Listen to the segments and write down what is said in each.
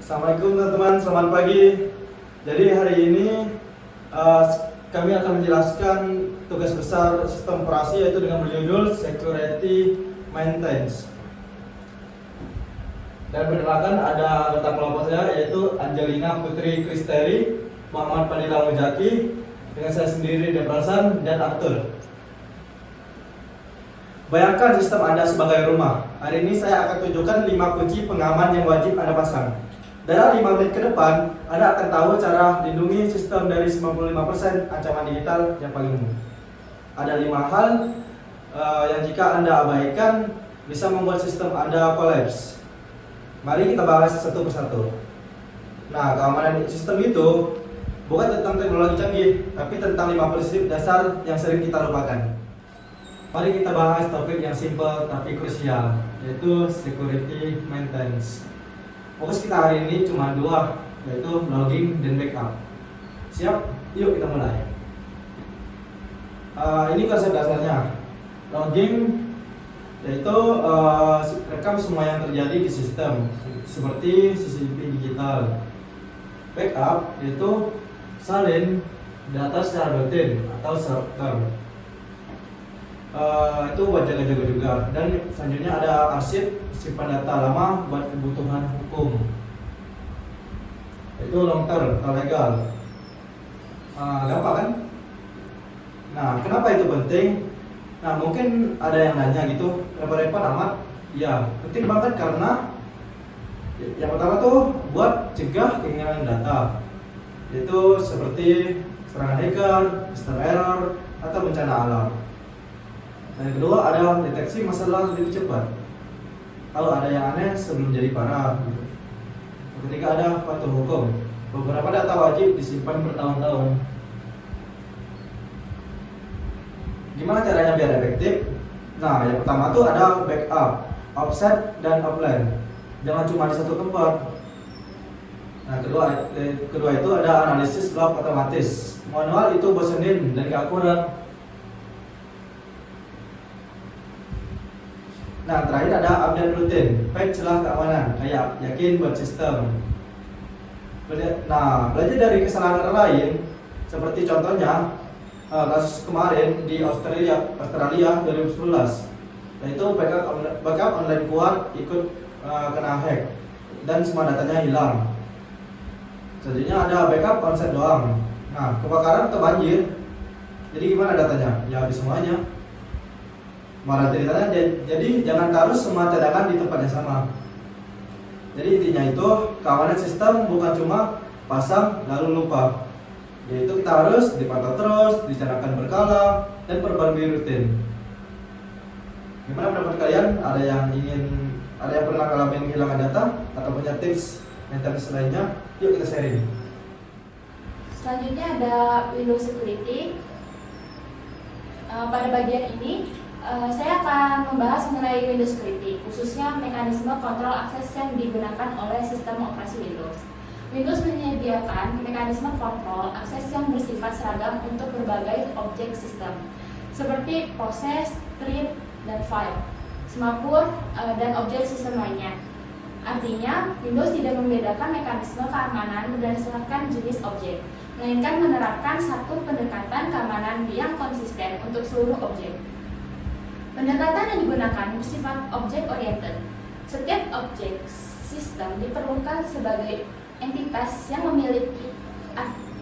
Assalamualaikum teman-teman, selamat pagi. Jadi hari ini kami akan menjelaskan tugas besar sistem operasi, yaitu dengan berjudul Security Maintenance. Dan perkenalkan ada anggota kelompok saya, yaitu Angelina Putri Kristeri, Muhammad Fadila Mujaki, dengan saya sendiri Debrasan dan Arthur. Bayangkan sistem Anda sebagai rumah. Hari ini saya akan tunjukkan 5 kunci pengaman yang wajib Anda pasang. Dalam 5 menit ke depan, Anda akan tahu cara lindungi sistem dari 95% ancaman digital yang paling umum. Ada 5 hal yang jika Anda abaikan bisa membuat sistem Anda kolaps. Mari kita bahas satu persatu. Nah, keamanan sistem itu bukan tentang teknologi canggih, tapi tentang 5 prinsip dasar yang sering kita lupakan. Mari kita bahas topik yang simple tapi krusial, yaitu security maintenance. Fokus kita hari ini cuma 2, yaitu logging dan backup. Siap? Yuk kita mulai. Ini konsep dasarnya. Logging yaitu rekam semua yang terjadi di sistem, seperti CCTV digital. Backup yaitu salin data secara rutin atau short term. Itu buat jaga-jaga juga. Dan selanjutnya ada arsip, simpan data lama buat kebutuhan hukum. Itu long term atau legal. Gampang kan? Nah, kenapa itu penting? Nah, mungkin ada yang nanya gitu, repot-repot amat. Ya, penting banget karena yang pertama tuh buat cegah kehilangan data. Itu seperti serangan hacker, sistem error, atau bencana alam. Dan yang kedua ada deteksi masalah lebih cepat. Kalau ada yang aneh sebelum jadi parah gitu. Ketika ada faktor hukum, beberapa data wajib disimpan bertahun-tahun. Gimana caranya biar efektif? Nah, yang pertama tuh ada backup, offset, dan offline. Jangan cuma di satu tempat. Nah, kedua itu ada analisis log otomatis. Manual itu bosenin dan gak akurat. Nah, terakhir ada update rutin, patch celah keamanan, kayak yakin buat sistem. Nah, belajar dari kesalahan orang lain, seperti contohnya kasus kemarin di Australia 2011, yaitu backup online kuat ikut kena hack dan semua datanya hilang. Selanjutnya ada backup onset doang. Nah, kebakaran atau banjir, jadi gimana datanya? Ya habis semuanya. Malah ceritanya, jadi jangan taruh semua cadangan di tempat yang sama. Jadi intinya itu keamanan sistem bukan cuma pasang lalu lupa, yaitu kita harus dipantau terus, dicanangkan berkala, dan perbarui rutin. Gimana pendapat kalian? Ada yang pernah ngalamin kehilangan data atau punya tips maintenance lainnya? Yuk kita sharing. Selanjutnya ada Windows Security. Pada bagian ini saya akan membahas mengenai Windows Security, khususnya mekanisme kontrol akses yang digunakan oleh sistem operasi Windows. Windows menyediakan mekanisme kontrol akses yang bersifat seragam untuk berbagai objek sistem, seperti proses, script, dan file, semapur, dan objek sistem lainnya. Artinya, Windows tidak membedakan mekanisme keamanan berdasarkan jenis objek, melainkan menerapkan satu pendekatan keamanan yang konsisten untuk seluruh objek. Pendekatan yang digunakan bersifat objek-oriented. Setiap objek sistem diperlukan sebagai entitas yang memiliki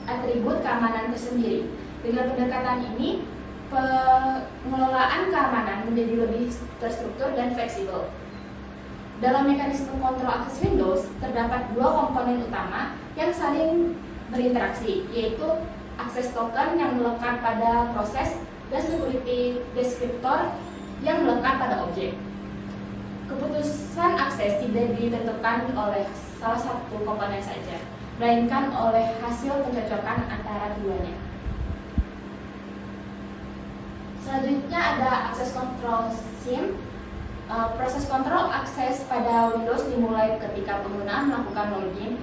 atribut keamanan tersendiri. Dengan pendekatan ini, pengelolaan keamanan menjadi lebih terstruktur dan fleksibel. Dalam mekanisme kontrol akses Windows, terdapat 2 komponen utama yang saling berinteraksi, yaitu akses token yang melekat pada proses dan security descriptor yang melekat pada objek. Keputusan akses tidak ditentukan oleh salah satu komponen saja, melainkan oleh hasil pencocokan antara keduanya. Selanjutnya ada akses control SIM. Proses kontrol akses pada Windows dimulai ketika pengguna melakukan login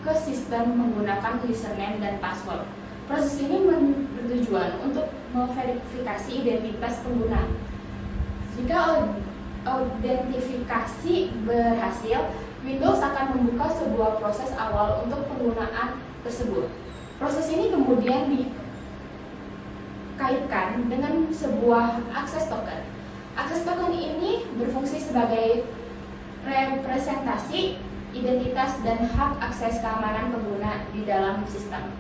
ke sistem menggunakan username dan password. Proses ini bertujuan untuk memverifikasi identitas pengguna. Jika identifikasi verifikasi berhasil, Windows akan membuka sebuah proses awal untuk penggunaan tersebut. Proses ini kemudian dikaitkan dengan sebuah akses token. Akses token ini berfungsi sebagai representasi identitas dan hak akses keamanan pengguna di dalam sistem.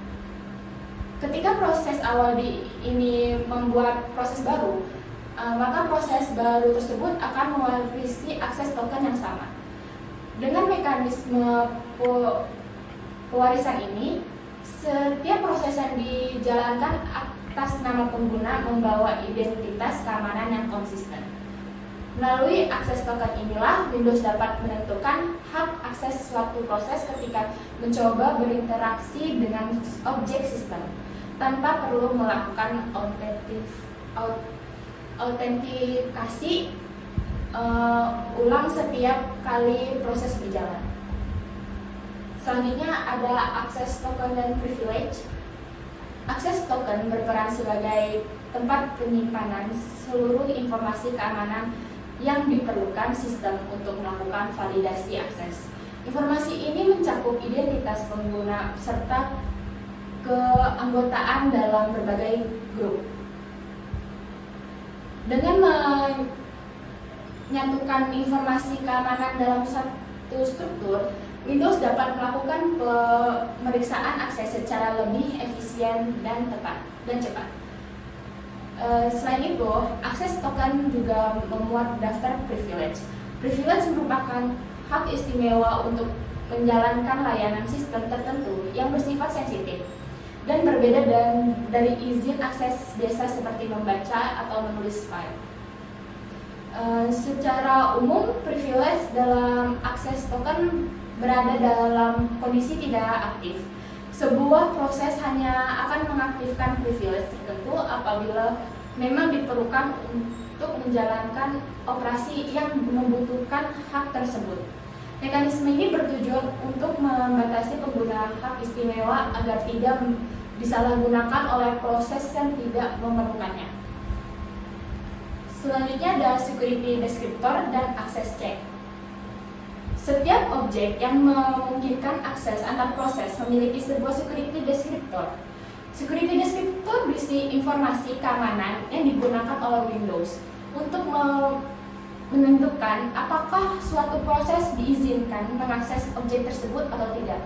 Ketika proses awal ini membuat proses baru, maka proses baru tersebut akan mewarisi akses token yang sama. Dengan mekanisme pewarisan ini, setiap proses yang dijalankan atas nama pengguna membawa identitas keamanan yang konsisten. Melalui akses token inilah, Windows dapat menentukan hak akses suatu proses ketika mencoba berinteraksi dengan objek sistem, tanpa perlu melakukan autentikasi ulang setiap kali proses berjalan. Selanjutnya ada akses token dan privilege. Akses token berperan sebagai tempat penyimpanan seluruh informasi keamanan yang diperlukan sistem untuk melakukan validasi akses. Informasi ini mencakup identitas pengguna serta keanggotaan dalam berbagai grup. Dengan menyatukan informasi keamanan dalam satu struktur, Windows dapat melakukan pemeriksaan akses secara lebih efisien dan tepat dan cepat. Selain itu, akses token juga memuat daftar privilege. Privilege merupakan hak istimewa untuk menjalankan layanan sistem tertentu yang bersifat sensitif dan berbeda dari izin akses biasa seperti membaca atau menulis file. Secara umum, privilege dalam akses token berada dalam kondisi tidak aktif. Sebuah proses hanya akan mengaktifkan privilege tertentu apabila memang diperlukan untuk menjalankan operasi yang membutuhkan hak tersebut. Mekanisme ini bertujuan untuk membatasi pengguna hak istimewa agar tidak disalahgunakan oleh proses yang tidak memerlukannya. Selanjutnya ada security descriptor dan access check. Setiap objek yang memungkinkan akses antar proses memiliki sebuah security descriptor. Security descriptor berisi informasi keamanan yang digunakan oleh Windows untuk menentukan apakah suatu proses diizinkan mengakses objek tersebut atau tidak.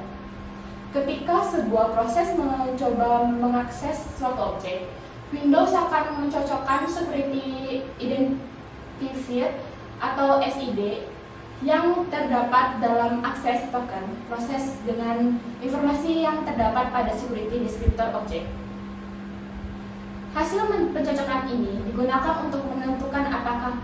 Ketika sebuah proses mencoba mengakses suatu objek, Windows akan mencocokkan security identifier atau SID yang terdapat dalam akses token proses dengan informasi yang terdapat pada security descriptor objek. Hasil pencocokan ini digunakan untuk menentukan apakah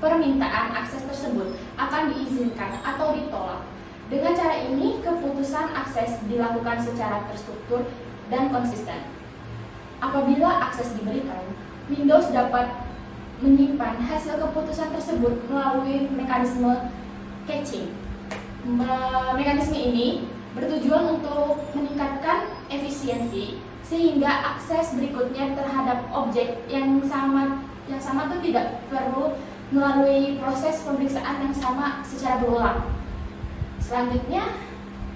permintaan akses tersebut akan diizinkan atau ditolak. Dengan cara ini, keputusan akses dilakukan secara terstruktur dan konsisten. Apabila akses diberikan, Windows dapat menyimpan hasil keputusan tersebut melalui mekanisme caching. Mekanisme ini bertujuan untuk meningkatkan efisiensi sehingga akses berikutnya terhadap objek yang sama itu tidak perlu melalui proses pemeriksaan yang sama secara berulang. Selanjutnya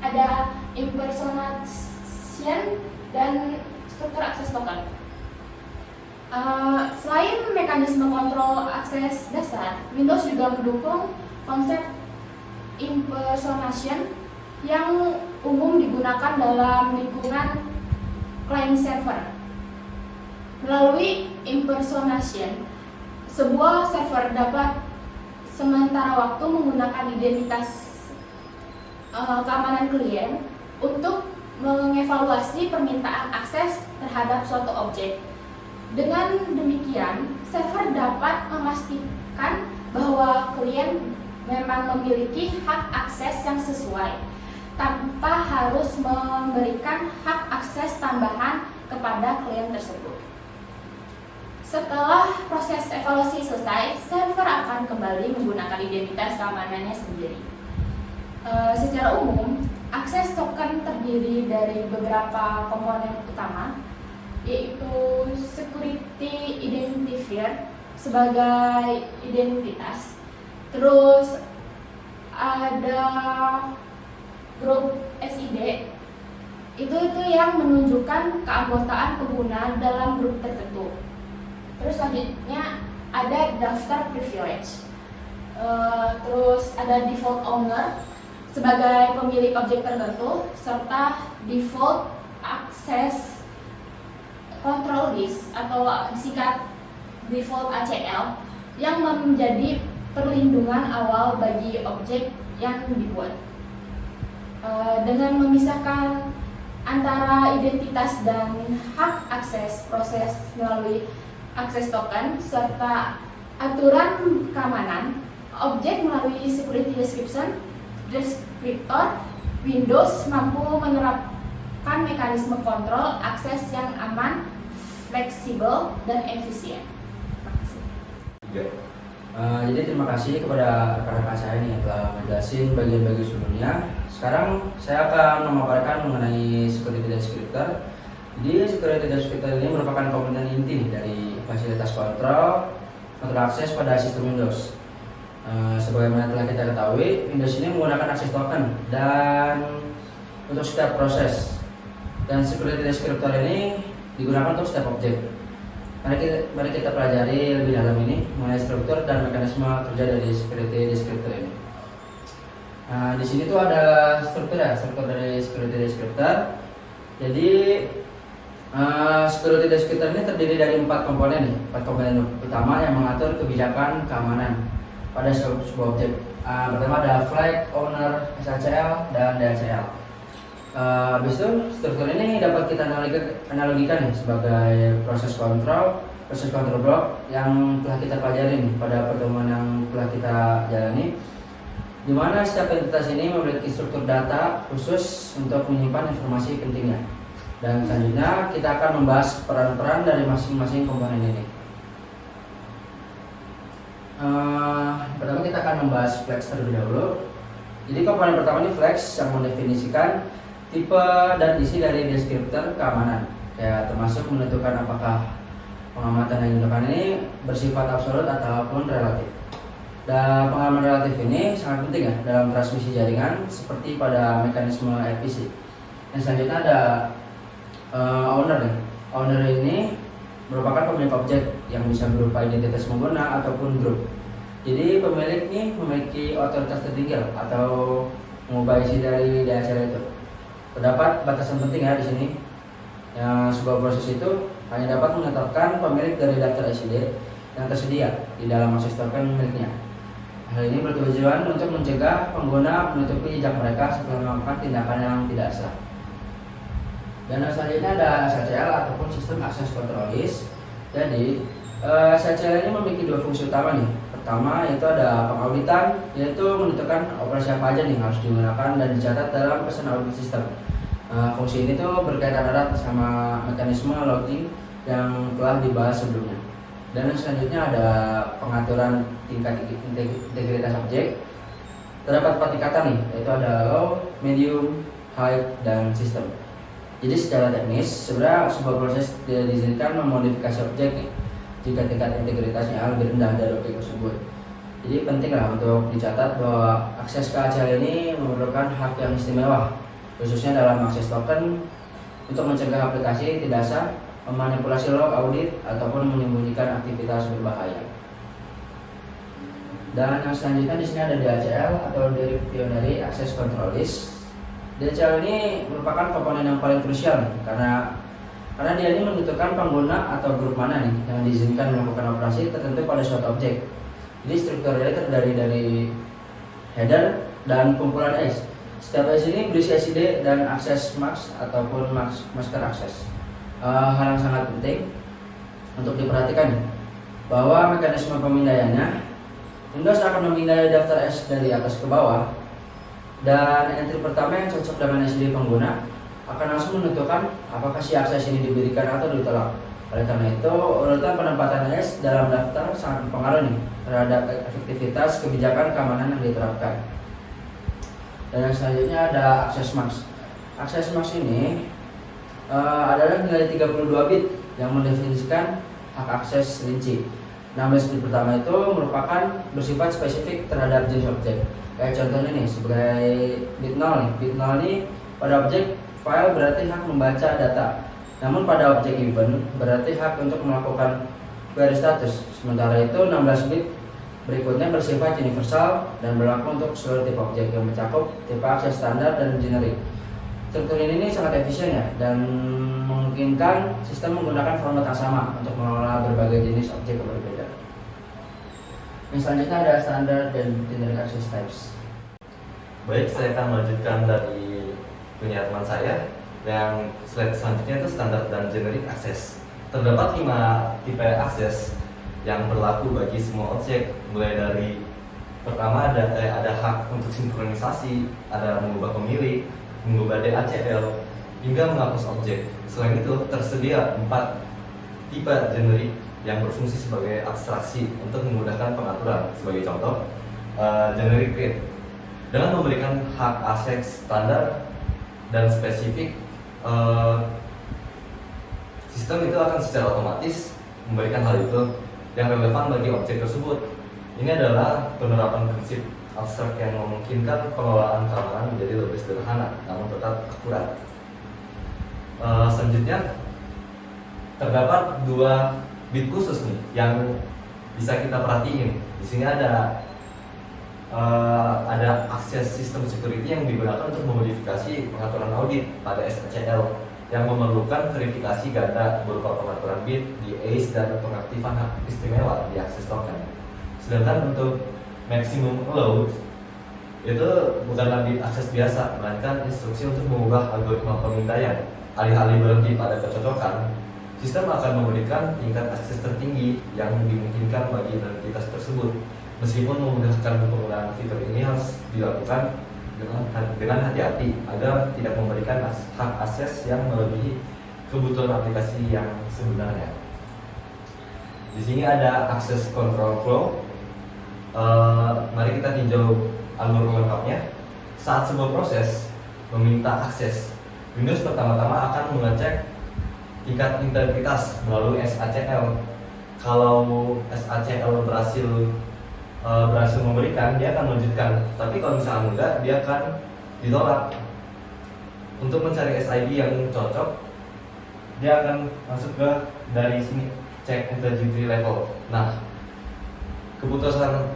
ada impersonation dan struktur akses token. Selain mekanisme kontrol akses dasar, Windows juga mendukung konsep impersonation yang umum digunakan dalam lingkungan client server. Melalui impersonation, sebuah server dapat sementara waktu menggunakan identitas keamanan klien untuk mengevaluasi permintaan akses terhadap suatu objek. Dengan demikian, server dapat memastikan bahwa klien memang memiliki hak akses yang sesuai, tanpa harus memberikan hak akses tambahan kepada klien tersebut. Setelah proses evaluasi selesai, server akan kembali menggunakan identitas keamanannya sendiri. Secara umum, akses token terdiri dari beberapa komponen utama, yaitu security identifier sebagai identitas, Terus ada grup SID, itu yang menunjukkan keanggotaan pengguna dalam grup tertentu. Terus selanjutnya ada daftar privilege. Terus ada default owner sebagai pemilik objek tertentu, serta default access control list atau disingkat default ACL yang menjadi perlindungan awal bagi objek yang dibuat. Dengan memisahkan antara identitas dan hak akses proses melalui akses token serta aturan keamanan objek melalui security descriptor, Windows mampu menerapkan mekanisme kontrol akses yang aman, fleksibel, dan efisien. Jadi terima kasih kepada rekan-rekan saya nih yang telah menjelaskan bagian-bagian sebelumnya. Sekarang saya akan memaparkan mengenai security descriptor. Jadi security descriptor ini merupakan komponen inti dari fasilitas kontrol akses pada sistem Windows. Sebagaimana telah kita ketahui, Windows ini menggunakan akses token dan untuk setiap proses. Dan security descriptor ini digunakan untuk setiap objek. Mari kita pelajari lebih dalam ini mengenai struktur dan mekanisme kerja dari security descriptor ini. Nah, di sini tuh ada struktur dari security descriptor. Jadi security descriptor ini terdiri dari 4 komponen utama yang mengatur kebijakan keamanan pada sebuah objek. Pertama ada flag, owner, SACL, dan DACL. Habis itu struktur ini dapat kita analogikan sebagai proses kontrol block yang telah kita pelajari pada pertemuan yang telah kita jalani, di mana setiap entitas ini memiliki struktur data khusus untuk menyimpan informasi pentingnya. Dan selanjutnya kita akan membahas peran-peran dari masing-masing komponen ini. Pertama kita akan membahas flex terlebih dahulu. Jadi komponen pertama ini flex yang mendefinisikan tipe dan isi dari deskriptor keamanan, termasuk menentukan apakah pengamatan yang dilakukan ini bersifat absolut ataupun relatif. Dan pengaman relatif ini sangat penting dalam transmisi jaringan seperti pada mekanisme RPC. Yang selanjutnya ada owner. Owner ini merupakan pemilik objek yang bisa berupa identitas pengguna ataupun grup. Jadi pemilik ini memiliki otoritas tertinggal atau mengubah isi dari DHL itu. Terdapat batasan penting di sini. Yang sebuah proses itu hanya dapat menetapkan pemilik dari daftar SID yang tersedia di dalam akses token miliknya. Hal ini bertujuan untuk mencegah pengguna menutupi jejak mereka setelah melakukan tindakan yang tidak sah. Dan selanjutnya ada SACL ataupun sistem akses control list. Jadi SACL ini memiliki 2 fungsi utama nih. Pertama yaitu ada pengauditan, yaitu menentukan operasi apa aja nih harus digunakan dan dicatat dalam pesan audit sistem. Fungsi ini tuh berkaitan erat sama mekanisme logging yang telah dibahas sebelumnya. Dan yang selanjutnya ada pengaturan tingkat integritas objek. Terdapat 4 tingkatan nih, yaitu ada low, medium, high, dan system. Jadi secara teknis, sebenarnya sebuah proses diizinkan memodifikasi objek nih, jika tingkat integritasnya lebih rendah dari objek tersebut. Jadi pentinglah untuk dicatat bahwa akses ke ACL ini memerlukan hak yang istimewa, khususnya dalam akses token untuk mencegah aplikasi tidak sah, memanipulasi log audit, ataupun menyembunyikan aktivitas berbahaya. Dan yang selanjutnya di sini ada DACL atau Directory Access Control List. DACL ini merupakan komponen yang paling krusial karena dia ini menentukan pengguna atau grup mana nih yang diizinkan melakukan operasi tertentu pada suatu objek. Jadi strukturnya terdiri dari header dan kumpulan ACE. Setiap ACE ini berisi SID dan akses max ataupun master akses. Hal yang sangat penting untuk diperhatikan bahwa mekanisme pemindaiannya, Windows akan memindai daftar S dari atas ke bawah, dan entry pertama yang cocok dengan SID pengguna akan langsung menentukan apakah si akses ini diberikan atau ditolak. Oleh karena itu, urutan penempatan S dalam daftar sangat berpengaruh terhadap efektivitas kebijakan keamanan yang diterapkan. Dan yang selanjutnya ada akses max. Akses max ini adalah nilai 32 bit yang mendefinisikan hak akses rinci. Nah, split pertama itu merupakan bersifat spesifik terhadap jenis objek. Kayak contohnya nih, sebagai bit 0 nih. Bit 0 ini pada objek file berarti hak membaca data. Namun pada objek event berarti hak untuk melakukan query status. Sementara itu 16 bit berikutnya bersifat universal dan berlaku untuk seluruh tipe objek yang mencakup tipe akses standar dan generik. Struktur ini sangat efisien ya, dan memungkinkan sistem menggunakan format yang sama untuk mengelola berbagai jenis objek yang berbeda. Yang selanjutnya ada standar dan generic access types. Baik, saya akan melanjutkan dari punya teman saya. Yang slide selanjutnya itu standar dan generic access. Terdapat 5 tipe akses yang berlaku bagi semua objek, mulai dari pertama ada hak untuk sinkronisasi, ada mengubah pemilik, mengubah DHCL, hingga menghapus objek. Selain itu, tersedia 4 tipe generik yang berfungsi sebagai abstraksi untuk memudahkan pengaturan. Sebagai contoh, generic create dengan memberikan hak akses standar dan spesifik, sistem itu akan secara otomatis memberikan hal itu yang relevan bagi objek tersebut. Ini adalah penerapan prinsip abstrak yang memungkinkan pengelolaan keamanan menjadi lebih sederhana namun tetap akurat. Selanjutnya terdapat 2 bit khusus nih yang bisa kita perhatiin. Di sini ada akses sistem security yang digunakan untuk memodifikasi pengaturan audit pada SACL yang memerlukan verifikasi ganda berupa pengaturan bit di ACE dan pengaktifan hak istimewa di akses token. Sedangkan untuk maximum load itu bukanlah bit akses biasa, melainkan instruksi untuk mengubah algoritma pemindaian. Alih-alih berhenti pada kecocokan, sistem akan memberikan tingkat akses tertinggi yang dimungkinkan bagi identitas tersebut. Meskipun memudahkan penggunaan fitur ini harus dilakukan dengan hati-hati agar tidak memberikan hak akses yang melebihi kebutuhan aplikasi yang sebenarnya. Di sini ada akses control flow. Mari kita tinjau alur lengkapnya. Saat sebuah proses meminta akses, Windows pertama-tama akan mengecek tingkat integritas melalui SACL. Kalau SACL berhasil memberikan, dia akan melanjutkan. Tapi kalau misalnya enggak, dia akan ditolak. Untuk mencari SID yang cocok, dia akan masuk ke dari sini, cek integrity level. Nah, keputusan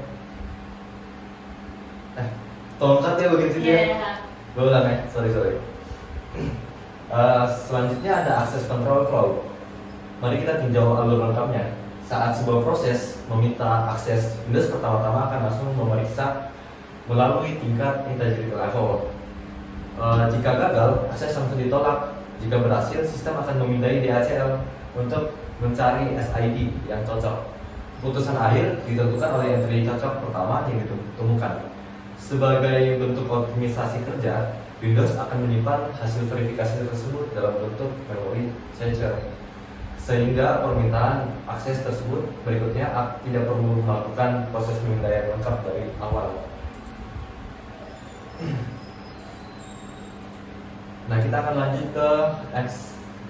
tolong cut ya bagian situ ya. Gue ulang ya, sorry. Selanjutnya ada akses control flow. Mari kita tinjau alur lengkapnya. Saat sebuah proses meminta akses, Windows pertama-tama akan langsung memeriksa melalui tingkat integrity level. Jika gagal, akses langsung ditolak. Jika berhasil, sistem akan memindai DHCL untuk mencari SID yang cocok. Keputusan akhir ditentukan oleh entry cocok pertama yang ditemukan. Sebagai bentuk optimisasi kerja, Windows akan menyimpan hasil verifikasi tersebut dalam bentuk memori cache, sehingga permintaan akses tersebut berikutnya tidak perlu melakukan proses pemindaian lengkap dari awal. Nah, kita akan lanjut ke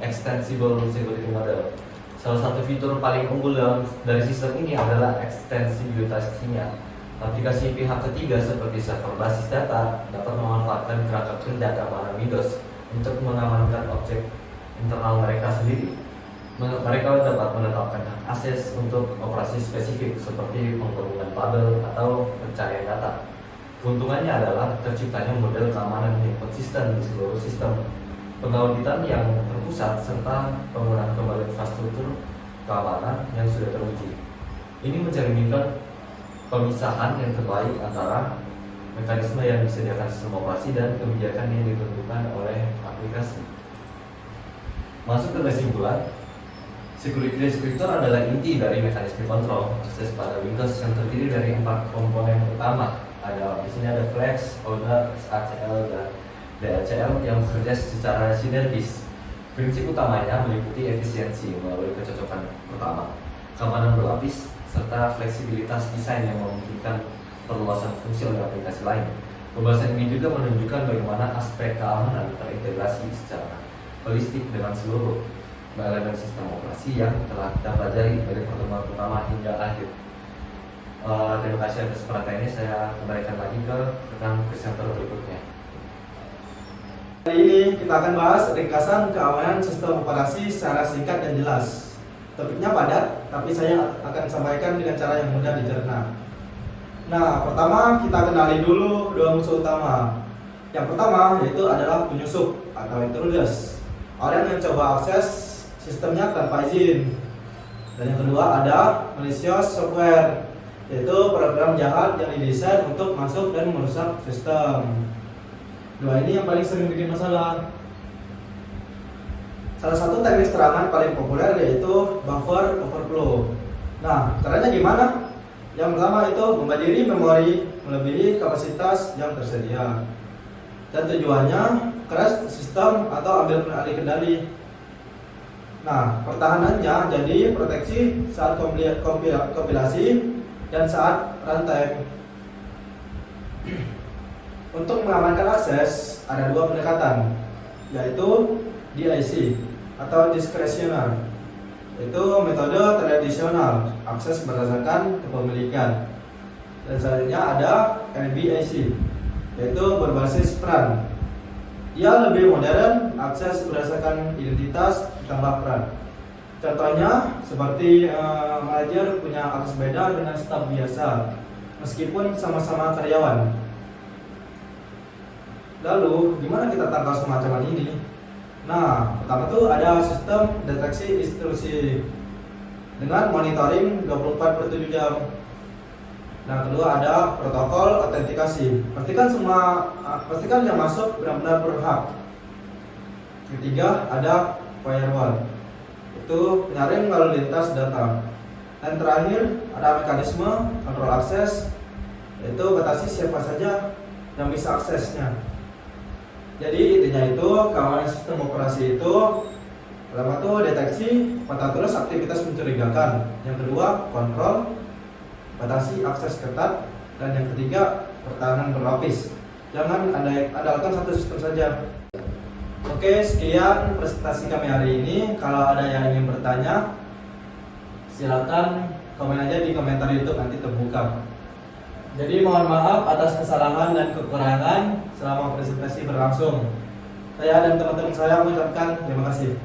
extensible security model. Salah satu fitur paling unggul dari sistem ini adalah ekstensibilitasnya. Aplikasi pihak ketiga seperti server basis data dapat memanfaatkan kerangka kerja keamanan Windows untuk mengamankan objek internal mereka sendiri. Mereka dapat menetapkan akses untuk operasi spesifik seperti penghubungan tabel atau pencarian data. Keuntungannya adalah terciptanya model keamanan yang konsisten di seluruh sistem, pengauditan yang terpusat, serta penggunaan kembali infrastruktur keamanan yang sudah teruji. Ini mencerminkan pemisahan yang terbaik antara mekanisme yang disediakan sistem operasi dan kebijakan yang ditentukan oleh aplikasi. Masuk ke kesimpulan, security descriptor adalah inti dari mekanisme kontrol akses pada Windows yang terdiri dari 4 komponen utama. Di sini ada flex, owner, SACL, dan DHCL yang bekerja secara sinergis. Prinsip utamanya meliputi efisiensi melalui kecocokan pertama, keamanan berlapis, serta fleksibilitas desain yang memungkinkan perluasan fungsi oleh aplikasi lain. Pembahasan ini juga menunjukkan bagaimana aspek keamanan terintegrasi secara holistik dengan seluruh elemen sistem operasi yang telah kita pelajari dari pertemuan pertama hingga akhir. Terima kasih atas perhatiannya. Saya kembalikan lagi ke rekan presenter berikutnya. Kali ini kita akan bahas ringkasan keamanan sistem operasi secara singkat dan jelas. Topiknya padat, tapi saya akan sampaikan dengan cara yang mudah dicerna. Nah, pertama kita kenali dulu dua musuh utama. Yang pertama yaitu adalah penyusup atau intruders, orang yang coba akses sistemnya tanpa izin. Dan yang kedua ada malicious software, yaitu program jahat yang didesain untuk masuk dan merusak sistem. Dua ini yang paling sering bikin masalah. Salah satu teknik serangan paling populer yaitu buffer overflow. Nah, caranya gimana? Yang pertama itu membadiri memori melebihi kapasitas yang tersedia. Dan tujuannya crash sistem atau ambil alih kendali. Nah, pertahanannya jadi proteksi saat kompilasi dan saat runtime. Untuk mengamankan akses ada dua pendekatan, yaitu DIC atau discretionary. Itu metode tradisional, akses berdasarkan kepemilikan. Dan selanjutnya ada NBIC, yaitu berbasis peran. Ia lebih modern, akses berdasarkan identitas ditambah peran. Contohnya seperti manajer punya akses beda dengan staf biasa, meskipun sama-sama karyawan. Lalu gimana kita tangkal semacam ini? Nah, pertama tuh ada sistem deteksi intrusi dengan monitoring 24/7 jam. Nah, kedua ada protokol autentikasi. Pastikan yang masuk benar-benar berhak. Ketiga ada firewall, itu penyaring lalu lintas data. Dan terakhir ada mekanisme kontrol akses, yaitu batasi siapa saja yang bisa aksesnya. Jadi intinya itu keamanan sistem operasi itu pertama tuh deteksi, pantau terus aktivitas mencurigakan. Yang kedua kontrol, batasi akses ketat. Dan yang ketiga pertahanan berlapis. Jangan andalkan satu sistem saja. Oke, sekian presentasi kami hari ini. Kalau ada yang ingin bertanya, silakan komen aja di komentar YouTube, nanti terbuka. Jadi mohon maaf atas kesalahan dan kekurangan selama presentasi berlangsung. Saya dan teman-teman saya mengucapkan terima kasih.